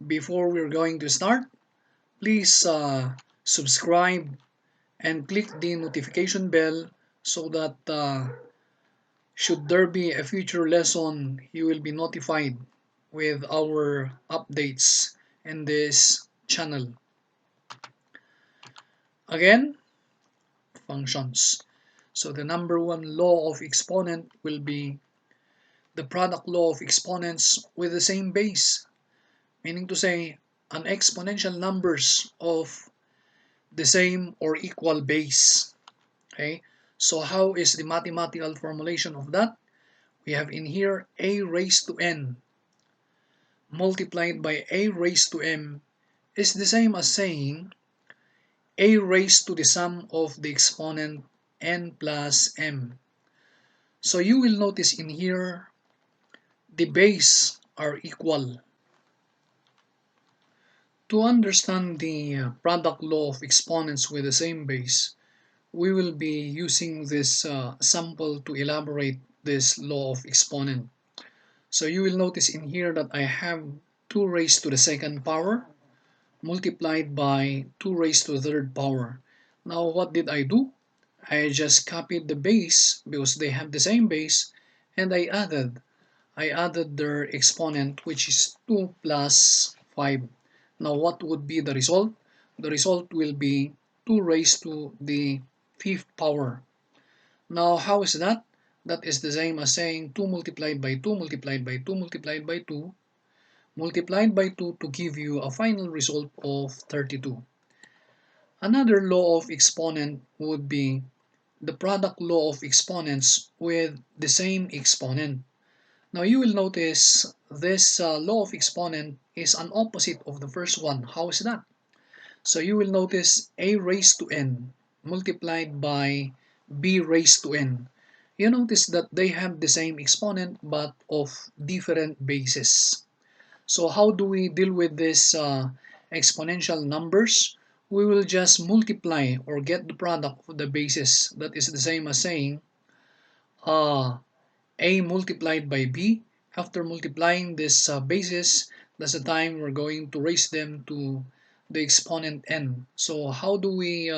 Before we're going to start, please subscribe and click the notification bell so that should there be a future lesson, you will be notified with our updates in this channel. Again, functions. So the number one law of exponent will be the product law of exponents with the same base, meaning to say an exponential numbers of the same or equal base. Okay, so how is the mathematical formulation of that? We have in here a raised to n multiplied by a raised to m is the same as saying a raised to the sum of the exponent n plus m. So you will notice in here the base are equal. To understand the product law of exponents with the same base, we will be using this sample to elaborate this law of exponent. So you will notice in here that I have 2 raised to the second power multiplied by 2 raised to the third power. Now what did I do? I just copied the base because they have the same base, and I added their exponent, which is 2 plus 5. Now what would be the result? The result will be 2 raised to the fifth power. Now how is that? That is the same as saying 2 multiplied by 2 multiplied by 2 multiplied by 2 multiplied by 2 to give you a final result of 32. Another law of exponent would be the product law of exponents with the same exponent. Now you will notice this law of exponent is an opposite of the first one. How is that? So you will notice a raised to n multiplied by b raised to n. You notice that they have the same exponent but of different bases. So how do we deal with these exponential numbers? We will just multiply or get the product of the bases. That is the same as saying a multiplied by b. After multiplying this bases, that's the time we're going to raise them to the exponent n. So how do we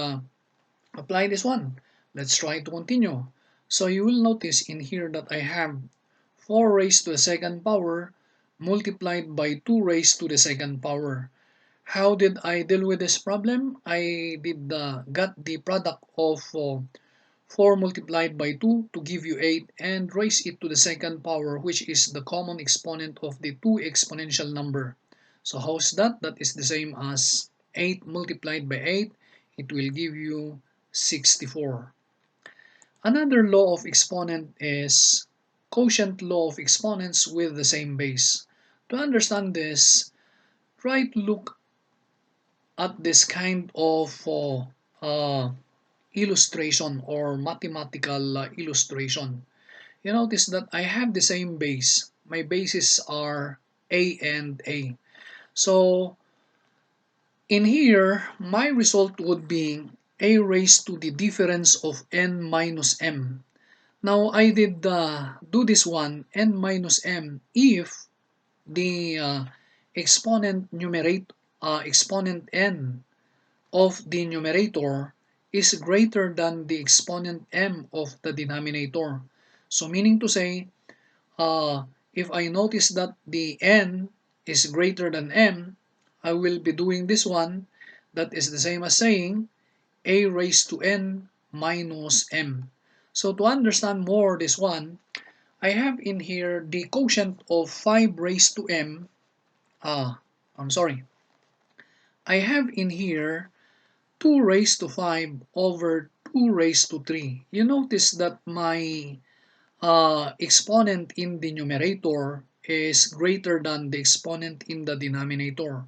apply this one? Let's try to continue. So you will notice in here that I have 4 raised to the second power multiplied by 2 raised to the second power. How did I deal with this problem? I did got the product of 4 multiplied by 2 to give you 8 and raise it to the second power, which is the common exponent of the 2 exponential number. So how's that? That is the same as 8 multiplied by 8. It will give you 64. Another law of exponent is quotient law of exponents with the same base. To understand this, try to look at this kind of illustration or mathematical illustration. You notice that I have the same base. My bases are a and a. So in here, my result would be a raised to the difference of n minus m. Now I did do this one, n minus m, if the exponent n of the numerator is greater than the exponent m of the denominator. So meaning to say, if I notice that the n is greater than m, I will be doing this one. That is the same as saying a raised to n minus m. So to understand more this one, I have in here the quotient of 5 raised to m. I'm sorry. I have in here 2 raised to 5 over 2 raised to 3. You notice that my exponent in the numerator is greater than the exponent in the denominator.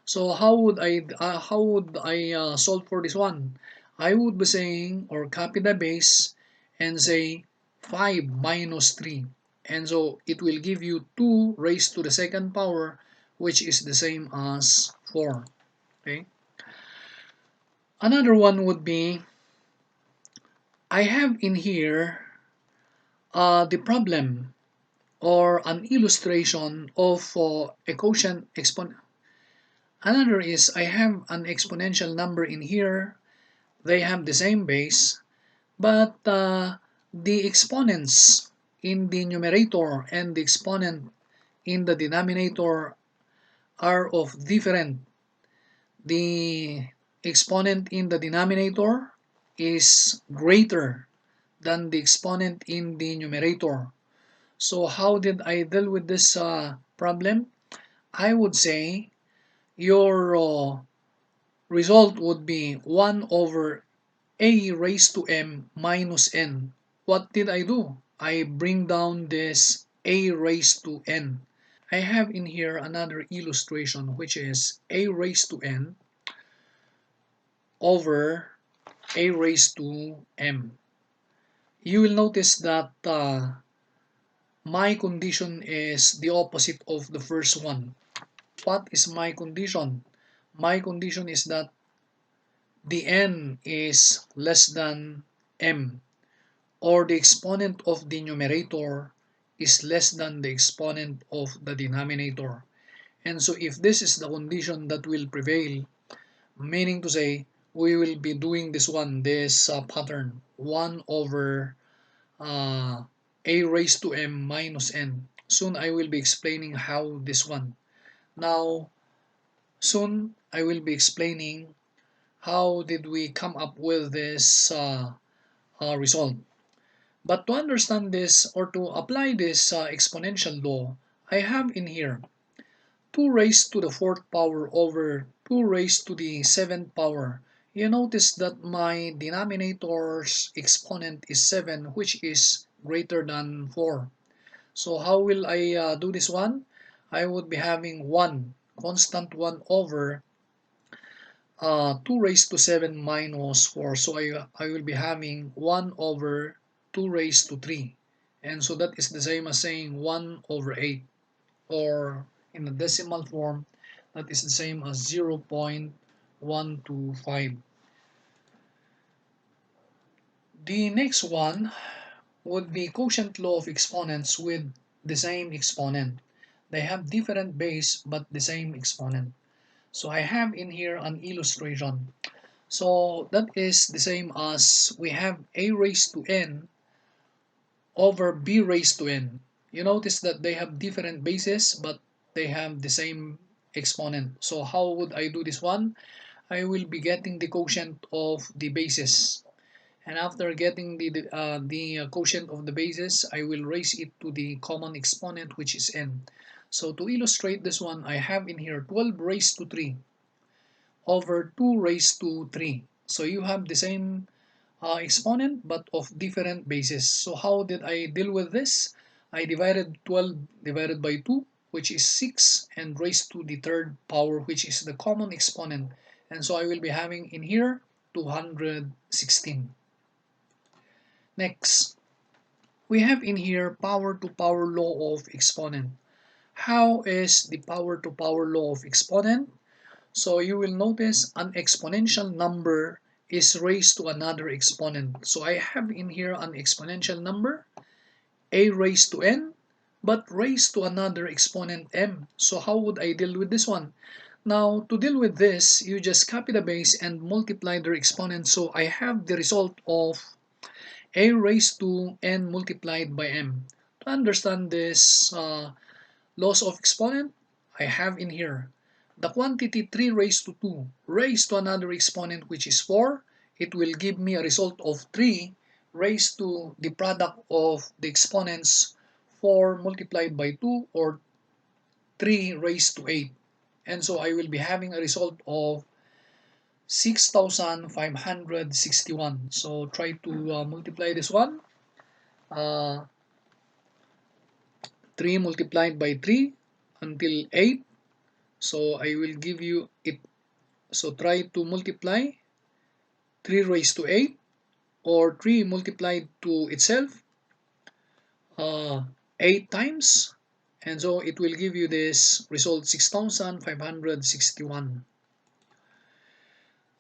So how would I solve for this one? I would be saying, or copy the base and say 5 minus 3. And so it will give you 2 raised to the second power, which is the same as 4. Okay. Another one would be, I have in here the problem or an illustration of a quotient exponent. Another is I have an exponential number in here. They have the same base, but the exponents in the numerator and the exponent in the denominator are of different. The exponent in the denominator is greater than the exponent in the numerator. So how did I deal with this problem? I would say your result would be 1 over a raised to m minus n. What did I do? I bring down this a raised to n. I have in here another illustration, which is a raised to n over a raised to m. You will notice that my condition is the opposite of the first one. What is my condition? My condition is that the n is less than m, or the exponent of the numerator is less than the exponent of the denominator. And so if this is the condition that will prevail, meaning to say we will be doing this pattern, 1 over a raised to m minus n. Soon I will be explaining how this one. Now, soon I will be explaining how did we come up with this result. But to understand this or to apply this exponential law, I have in here 2 raised to the 4th power over 2 raised to the 7th power. You notice that my denominator's exponent is 7, which is greater than 4. So how will I do this one? I would be having 1, constant 1 over 2 raised to 7 minus 4. So I will be having 1 over 2 raised to 3. And so that is the same as saying 1 over 8. Or in the decimal form, that is the same as 0.125. The next one would be quotient law of exponents with the same exponent. They have different base but the same exponent. So I have in here an illustration. So that is the same as we have a raised to n over b raised to n. You notice that they have different bases but they have the same exponent. So how would I do this one? I will be getting the quotient of the bases. And after getting the quotient of the bases, I will raise it to the common exponent, which is n. So to illustrate this one, I have in here 12 raised to 3 over 2 raised to 3. So you have the same exponent but of different bases. So how did I deal with this? I divided 12 divided by 2, which is 6, and raised to the 3rd power, which is the common exponent. And so I will be having in here 216. Next, we have in here power to power law of exponent. How is the power to power law of exponent? So you will notice an exponential number is raised to another exponent. So I have in here an exponential number, a raised to n, but raised to another exponent m. So how would I deal with this one? Now, to deal with this, you just copy the base and multiply their exponents. So I have the result of a raised to n multiplied by m. To understand this laws of exponent, I have in here the quantity 3 raised to 2 raised to another exponent, which is 4. It will give me a result of 3 raised to the product of the exponents 4 multiplied by 2, or 3 raised to 8. And so I will be having a result of 6,561. So try to multiply this one. Uh, 3 multiplied by 3 until 8. So I will give you it. So try to multiply 3 raised to 8, or 3 multiplied to itself 8 times. And so it will give you this result 6,561.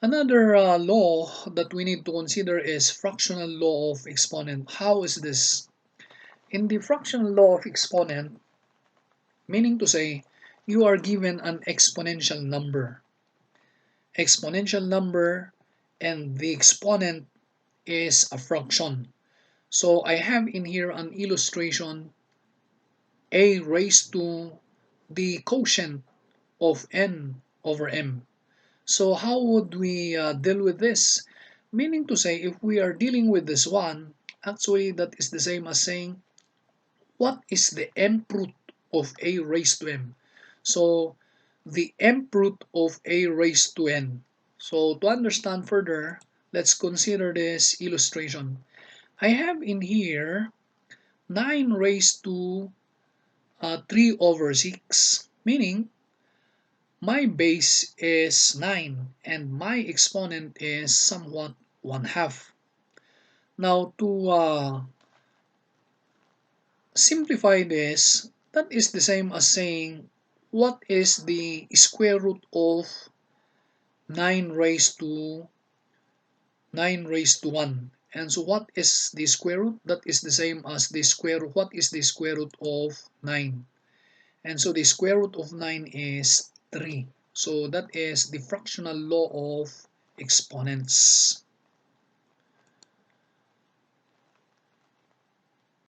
Another law that we need to consider is fractional law of exponent. How is this? In the fractional law of exponent, meaning to say, you are given an exponential number, and the exponent is a fraction. So I have in here an illustration, a raised to the quotient of n over m. So how would we deal with this? Meaning to say, if we are dealing with this one, actually that is the same as saying, what is the m root of a raised to m? So the m root of a raised to n. So to understand further, let's consider this illustration. I have in here 9 raised to 3 over 6, meaning my base is 9 and my exponent is somewhat 1 half. Now to simplify this, that is the same as saying, what is the square root of 9 raised to 1? And so what is the square root? That is the same as the square root. What is the square root of 9? And so the square root of 9 is 3. So that is the fractional law of exponents.